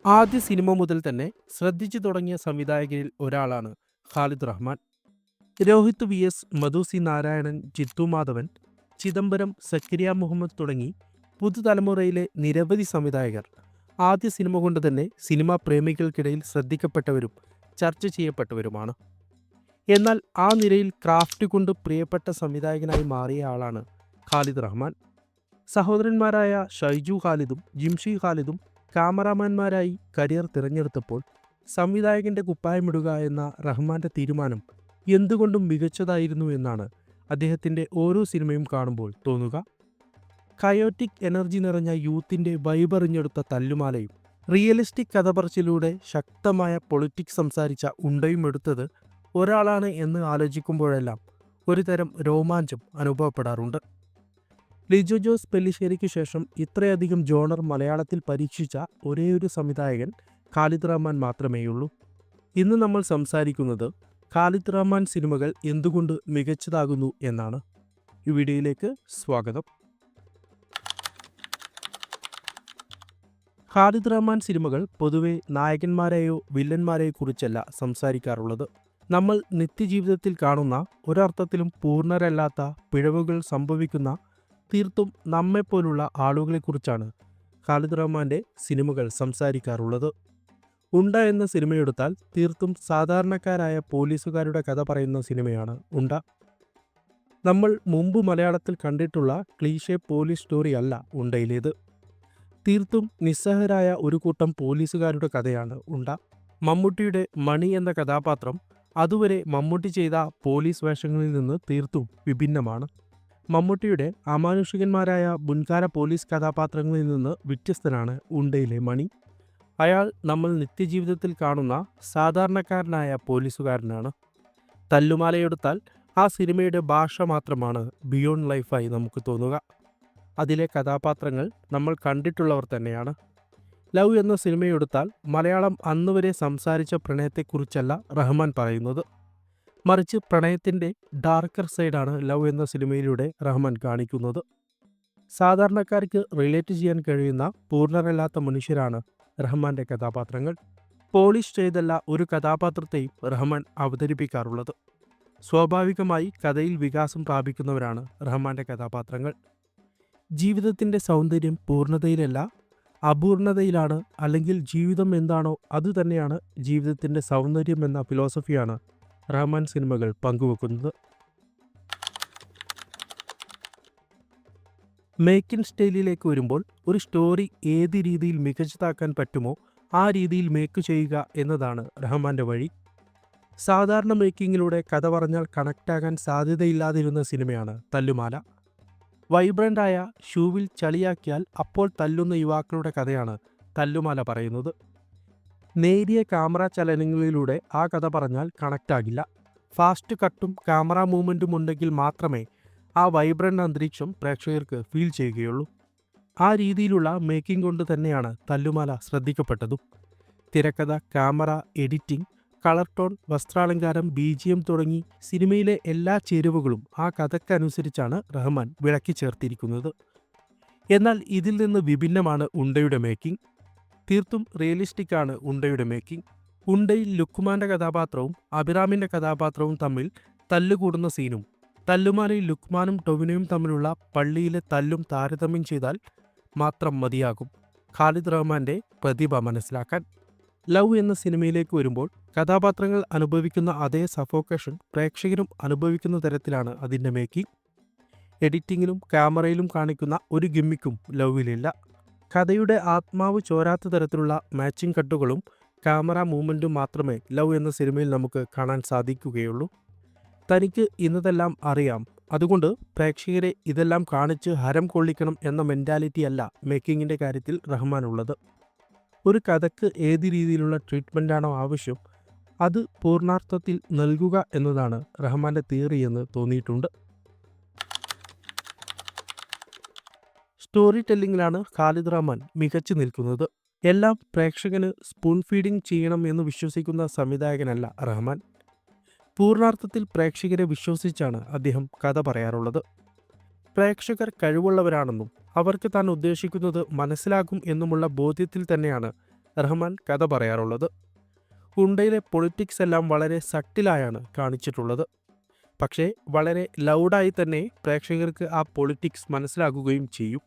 ആദ്യ സിനിമ മുതൽ തന്നെ ശ്രദ്ധിച്ചു തുടങ്ങിയ സംവിധായകരിൽ ഒരാളാണ് ഖാലിദ് റഹ്മാൻ. രോഹിത് വി എസ്, മധു സി നാരായണൻ, ജിത്തു മാധവൻ, ചിദംബരം, സക്കരിയ മുഹമ്മദ് തുടങ്ങി പുതുതലമുറയിലെ നിരവധി സംവിധായകർ ആദ്യ സിനിമ കൊണ്ട് തന്നെ സിനിമാ പ്രേമികൾക്കിടയിൽ ശ്രദ്ധിക്കപ്പെട്ടവരും ചർച്ച ചെയ്യപ്പെട്ടവരുമാണ്. എന്നാൽ ആ നിരയിൽ ക്രാഫ്റ്റ് കൊണ്ട് പ്രിയപ്പെട്ട സംവിധായകനായി മാറിയ ആളാണ് ഖാലിദ് റഹ്മാൻ. സഹോദരന്മാരായ ഷൈജു ഖാലിദും ജിംഷി ഖാലിദും ക്യാമറാമാൻമാരായി കരിയർ തിരഞ്ഞെടുത്തപ്പോൾ സംവിധായകന്റെ കുപ്പായമിടുക എന്ന റഹ്മാന്റെ തീരുമാനം എന്തുകൊണ്ടും മികച്ചതായിരുന്നു എന്നാണ് അദ്ദേഹത്തിന്റെ ഓരോ സിനിമയും കാണുമ്പോൾ തോന്നുക. കയോറ്റിക് എനർജി നിറഞ്ഞ യൂത്തിന്റെ വൈബറിഞ്ഞെടുത്ത തല്ലുമാലയും റിയലിസ്റ്റിക് കഥ പറച്ചിലൂടെ ശക്തമായ പൊളിറ്റിക്സ് സംസാരിച്ച ഉണ്ടയും എടുത്തത് ഒരാളാണ് എന്ന് ആലോചിക്കുമ്പോഴെല്ലാം ഒരു തരം രോമാഞ്ചം അനുഭവപ്പെടാറുണ്ട്. ലിജോ ജോസ് പെല്ലിശ്ശേരിക്ക് ശേഷം ഇത്രയധികം ജോണർ മലയാളത്തിൽ പരീക്ഷിച്ച ഒരേയൊരു സംവിധായകൻ ഖാലിദ് റഹ്മാൻ മാത്രമേയുള്ളൂ. ഇന്ന് നമ്മൾ സംസാരിക്കുന്നത് ഖാലിദ് റഹ്മാൻ സിനിമകൾ എന്തുകൊണ്ട് മികച്ചതാകുന്നു എന്നാണ്. ഈ വീഡിയോയിലേക്ക് സ്വാഗതം. ഖാലിദ് റഹ്മാൻ സിനിമകൾ പൊതുവെ നായകന്മാരെയോ വില്ലന്മാരെയോ കുറിച്ചല്ല സംസാരിക്കാറുള്ളത്. നമ്മൾ നിത്യജീവിതത്തിൽ കാണുന്ന, ഒരർത്ഥത്തിലും പൂർണ്ണരല്ലാത്ത പിഴവുകൾ സംഭവിക്കുന്ന തീർത്തും നമ്മെപ്പോലുള്ള ആളുകളെക്കുറിച്ചാണ് ഖാലിദ് റഹ്മാന്റെ സിനിമകൾ സംസാരിക്കാറുള്ളത്. ഉണ്ട എന്ന സിനിമയെടുത്താൽ തീർത്തും സാധാരണക്കാരായ പോലീസുകാരുടെ കഥ പറയുന്ന സിനിമയാണ് ഉണ്ട. നമ്മൾ മുമ്പ് മലയാളത്തിൽ കണ്ടിട്ടുള്ള ക്ലീഷേ പോലീസ് സ്റ്റോറി അല്ല ഉണ്ടയിലേത്. തീർത്തും നിസ്സഹരായ ഒരു കൂട്ടം പോലീസുകാരുടെ കഥയാണ് ഉണ്ട. മമ്മൂട്ടിയുടെ മണി എന്ന കഥാപാത്രം അതുവരെ മമ്മൂട്ടി ചെയ്ത പോലീസ് വേഷങ്ങളിൽ നിന്ന് തീർത്തും വിഭിന്നമാണ്. മമ്മൂട്ടിയുടെ അമാനുഷികന്മാരായ മുൻകാല പോലീസ് കഥാപാത്രങ്ങളിൽ നിന്ന് വ്യത്യസ്തനാണ് ഉണ്ടയിലെ മണി. അയാൾ നമ്മൾ നിത്യജീവിതത്തിൽ കാണുന്ന സാധാരണക്കാരനായ പോലീസുകാരനാണ്. തല്ലുമാലയെടുത്താൽ ആ സിനിമയുടെ ഭാഷ മാത്രമാണ് ബിയോണ്ട് ലൈഫായി നമുക്ക് തോന്നുക. അതിലെ കഥാപാത്രങ്ങൾ നമ്മൾ കണ്ടിട്ടുള്ളവർ തന്നെയാണ്. ലവ് എന്ന സിനിമയെടുത്താൽ മലയാളം അന്നുവരെ സംസാരിച്ച പ്രണയത്തെക്കുറിച്ചല്ല റഹ്മാൻ പറയുന്നത്. മറിച്ച് പ്രണയത്തിൻ്റെ ഡാർക്കർ സൈഡാണ് ലവ് എന്ന സിനിമയിലൂടെ റഹ്മാൻ കാണിക്കുന്നത്. സാധാരണക്കാർക്ക് റിലേറ്റ് ചെയ്യാൻ കഴിയുന്ന പൂർണ്ണരല്ലാത്ത മനുഷ്യരാണ് റഹ്മാന്റെ കഥാപാത്രങ്ങൾ. പോളിഷ് ചെയ്തല്ല ഒരു കഥാപാത്രത്തെയും റഹ്മാൻ അവതരിപ്പിക്കാറുള്ളത്. സ്വാഭാവികമായി കഥയിൽ വികാസം പ്രാപിക്കുന്നവരാണ് റഹ്മാന്റെ കഥാപാത്രങ്ങൾ. ജീവിതത്തിൻ്റെ സൗന്ദര്യം പൂർണ്ണതയിലല്ല, അപൂർണതയിലാണ്. അല്ലെങ്കിൽ ജീവിതം എന്താണോ അതുതന്നെയാണ് ജീവിതത്തിൻ്റെ സൗന്ദര്യം എന്ന ഫിലോസഫിയാണ് റഹ്മാൻ സിനിമകൾ പങ്കുവെക്കുന്നത്. മേക്കിൻ സ്റ്റൈലിലേക്ക് വരുമ്പോൾ ഒരു സ്റ്റോറി ഏത് രീതിയിൽ മികച്ചതാക്കാൻ പറ്റുമോ ആ രീതിയിൽ മേക്ക് ചെയ്യുക എന്നതാണ് റഹ്മാന്റെ വഴി. സാധാരണ മേക്കിങ്ങിലൂടെ കഥ പറഞ്ഞാൽ കണക്റ്റാകാൻ സാധ്യതയില്ലാതിരുന്ന സിനിമയാണ് തല്ലുമാല. വൈബ്രൻ്റായ ഷൂവിൽ ചളിയാക്കിയാൽ അപ്പോൾ തല്ലുന്ന യുവാക്കളുടെ കഥയാണ് തല്ലുമാല പറയുന്നത്. നേരിയ ക്യാമറ ചലനങ്ങളിലൂടെ ആ കഥ പറഞ്ഞാൽ കണക്റ്റാകില്ല. ഫാസ്റ്റ് കട്ടും ക്യാമറ മൂവ്മെൻറ്റും ഉണ്ടെങ്കിൽ മാത്രമേ ആ വൈബ്രൻ്റ് അന്തരീക്ഷം പ്രേക്ഷകർക്ക് ഫീൽ ചെയ്യുകയുള്ളൂ. ആ രീതിയിലുള്ള മേക്കിംഗ് കൊണ്ട് തന്നെയാണ് തല്ലുമാല ശ്രദ്ധിക്കപ്പെട്ടതും. തിരക്കഥ, ക്യാമറ, എഡിറ്റിംഗ്, കളർ ടോൺ, വസ്ത്രാലങ്കാരം, BGM തുടങ്ങി സിനിമയിലെ എല്ലാ ചേരുവകളും ആ കഥയ്ക്കനുസരിച്ചാണ് റഹ്മാൻ വിളക്കി ചേർത്തിരിക്കുന്നത്. എന്നാൽ ഇതിൽ നിന്ന് വിഭിന്നമാണ് ഉണ്ടയുടെ മേക്കിംഗ്. തീർത്തും റിയലിസ്റ്റിക് ആണ് ഉണ്ടയുടെ മേക്കിംഗ്. ഉണ്ടയിൽ ലുക്മാന്റെ കഥാപാത്രവും അഭിറാമിന്റെ കഥാപാത്രവും തമ്മിൽ തല്ലുകൂടുന്ന സീനും തല്ലുമാലയിൽ ലുക്മാനും ടൊവിനോയും തമ്മിലുള്ള പള്ളിയിലെ തല്ലും താരതമ്യം ചെയ്താൽ മാത്രം മതിയാകും ഖാലിദ് റഹ്മാന്റെ പ്രതിഭ മനസ്സിലാക്കാൻ. ലവ് എന്ന സിനിമയിലേക്ക് വരുമ്പോൾ കഥാപാത്രങ്ങൾ അനുഭവിക്കുന്ന അതേ സഫോക്കേഷൻ പ്രേക്ഷകരും അനുഭവിക്കുന്ന തരത്തിലാണ് അതിൻ്റെ മേക്കിംഗ്. എഡിറ്റിങ്ങിലും ക്യാമറയിലും കാണിക്കുന്ന ഒരു ഗിമ്മിക്കും ലവിലില്ല. കഥയുടെ ആത്മാവ് ചോരാത്ത തരത്തിലുള്ള മാച്ചിങ് കട്ടുകളും ക്യാമറ മൂവ്മെൻറ്റും മാത്രമേ ലവ് എന്ന സിനിമയിൽ നമുക്ക് കാണാൻ സാധിക്കുകയുള്ളൂ. തനിക്ക് ഇന്നതെല്ലാം അറിയാം, അതുകൊണ്ട് പ്രേക്ഷകരെ ഇതെല്ലാം കാണിച്ച് ഹരം കൊള്ളിക്കണം എന്ന മെൻറ്റാലിറ്റി അല്ല മേക്കിങ്ങിൻ്റെ കാര്യത്തിൽ റഹ്മാനുള്ളത്. ഒരു കഥയ്ക്ക് ഏത് രീതിയിലുള്ള ട്രീറ്റ്മെൻറ്റാണോ ആവശ്യം അത് പൂർണ്ണാർത്ഥത്തിൽ നൽകുക എന്നതാണ് റഹ്മാന്റെ തിയറി എന്ന് തോന്നിയിട്ടുണ്ട്. സ്റ്റോറി ടെല്ലിങ്ങിലാണ് ഖാലിദ് റഹ്മാൻ മികച്ചു നിൽക്കുന്നത്. എല്ലാം പ്രേക്ഷകന് സ്പൂൺ ഫീഡിംഗ് ചെയ്യണം എന്ന് വിശ്വസിക്കുന്ന സംവിധായകനല്ല റഹ്മാൻ. പൂർണ്ണാർത്ഥത്തിൽ പ്രേക്ഷകരെ വിശ്വസിച്ചാണ് അദ്ദേഹം കഥ പറയാറുള്ളത്. പ്രേക്ഷകർ കഴിവുള്ളവരാണെന്നും അവർക്ക് താൻ ഉദ്ദേശിക്കുന്നത് മനസ്സിലാക്കും എന്നുമുള്ള ബോധ്യത്തിൽ തന്നെയാണ് റഹ്മാൻ കഥ പറയാറുള്ളത്. ഉണ്ടയിലെ പൊളിറ്റിക്സ് എല്ലാം വളരെ സട്ടിലായാണ് കാണിച്ചിട്ടുള്ളത്. പക്ഷേ വളരെ ലൗഡായി തന്നെ പ്രേക്ഷകർക്ക് ആ പൊളിറ്റിക്സ് മനസ്സിലാകുകയും ചെയ്യും.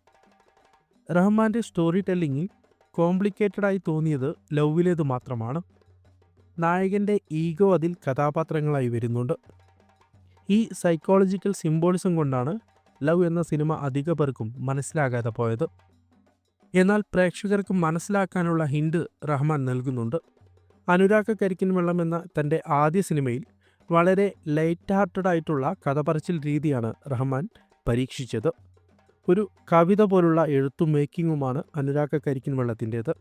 റഹ്മാൻ്റെ സ്റ്റോറി ടെല്ലിങ്ങിൽ കോംപ്ലിക്കേറ്റഡായി തോന്നിയത് ലവിലേത് മാത്രമാണ്. നായകൻ്റെ ഈഗോ അതിൽ കഥാപാത്രങ്ങളായി വരുന്നുണ്ട്. ഈ സൈക്കോളജിക്കൽ സിംബോളിസം കൊണ്ടാണ് ലവ് എന്ന സിനിമ അധിക പേർക്കും മനസ്സിലാകാതെ പോയത്. എന്നാൽ പ്രേക്ഷകർക്ക് മനസ്സിലാക്കാനുള്ള ഹിന്റ് റഹ്മാൻ നൽകുന്നുണ്ട്. അനുരാഗ് കരിക്കിൻ വെള്ളം എന്ന തൻ്റെ ആദ്യ സിനിമയിൽ വളരെ ലൈറ്റ് ഹാർട്ടഡ് ആയിട്ടുള്ള കഥ പറച്ചിൽ രീതിയാണ് റഹ്മാൻ പരീക്ഷിച്ചത്. ഒരു കവിത പോലുള്ള എഴുത്തും മേക്കിങ്ങുമാണ് അനുരാഗ് കരിക്കിൻ വെള്ളത്തിൻ്റേത്.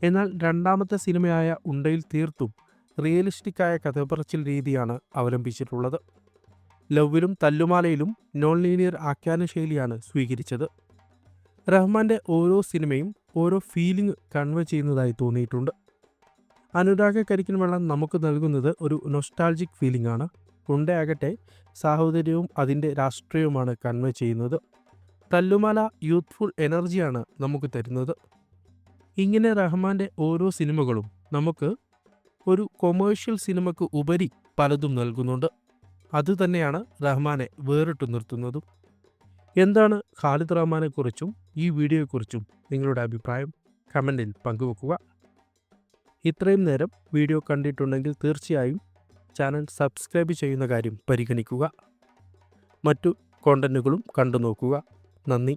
എന്നാൽ രണ്ടാമത്തെ സിനിമയായ ഉണ്ടയിൽ തീർത്തും റിയലിസ്റ്റിക്കായ കഥ പറച്ചിൽ രീതിയാണ് അവലംബിച്ചിട്ടുള്ളത്. ലവിലും തല്ലുമാലയിലും നോൺ ലീനിയർ ആഖ്യാന ശൈലിയാണ് സ്വീകരിച്ചത്. റഹ്മാൻ്റെ ഓരോ സിനിമയും ഓരോ ഫീലിംഗ് കൺവേ ചെയ്യുന്നതായി തോന്നിയിട്ടുണ്ട്. അനുരാഗ് കരിക്കിൻ വെള്ളം നമുക്ക് നൽകുന്നത് ഒരു നൊസ്റ്റാൾജിക് ഫീലിംഗ് ആണ്. ഉണ്ടയാകട്ടെ സാഹോദര്യവും അതിൻ്റെ രാഷ്ട്രീയവുമാണ് കൺവേ ചെയ്യുന്നത്. തല്ലുമാല യൂത്ത്ഫുൾ എനർജിയാണ് നമുക്ക് തരുന്നത്. ഇങ്ങനെ റഹ്മാൻ്റെ ഓരോ സിനിമകളും നമുക്ക് ഒരു കൊമേഴ്ഷ്യൽ സിനിമയ്ക്ക് ഉപരി പലതും നൽകുന്നുണ്ട്. അതുതന്നെയാണ് റഹ്മാനെ വേറിട്ടു നിർത്തുന്നതും. എന്താണ് ഖാലിദ് റഹ്മാനെക്കുറിച്ചും ഈ വീഡിയോയെക്കുറിച്ചും നിങ്ങളുടെ അഭിപ്രായം കമൻറ്റിൽ പങ്കുവെക്കുക. ഇത്രയും നേരം വീഡിയോ കണ്ടിട്ടുണ്ടെങ്കിൽ തീർച്ചയായും ചാനൽ സബ്സ്ക്രൈബ് ചെയ്യുന്ന കാര്യം പരിഗണിക്കുക. മറ്റു കോണ്ടന്റുകളും കണ്ടു നോക്കുക. നന്ദി.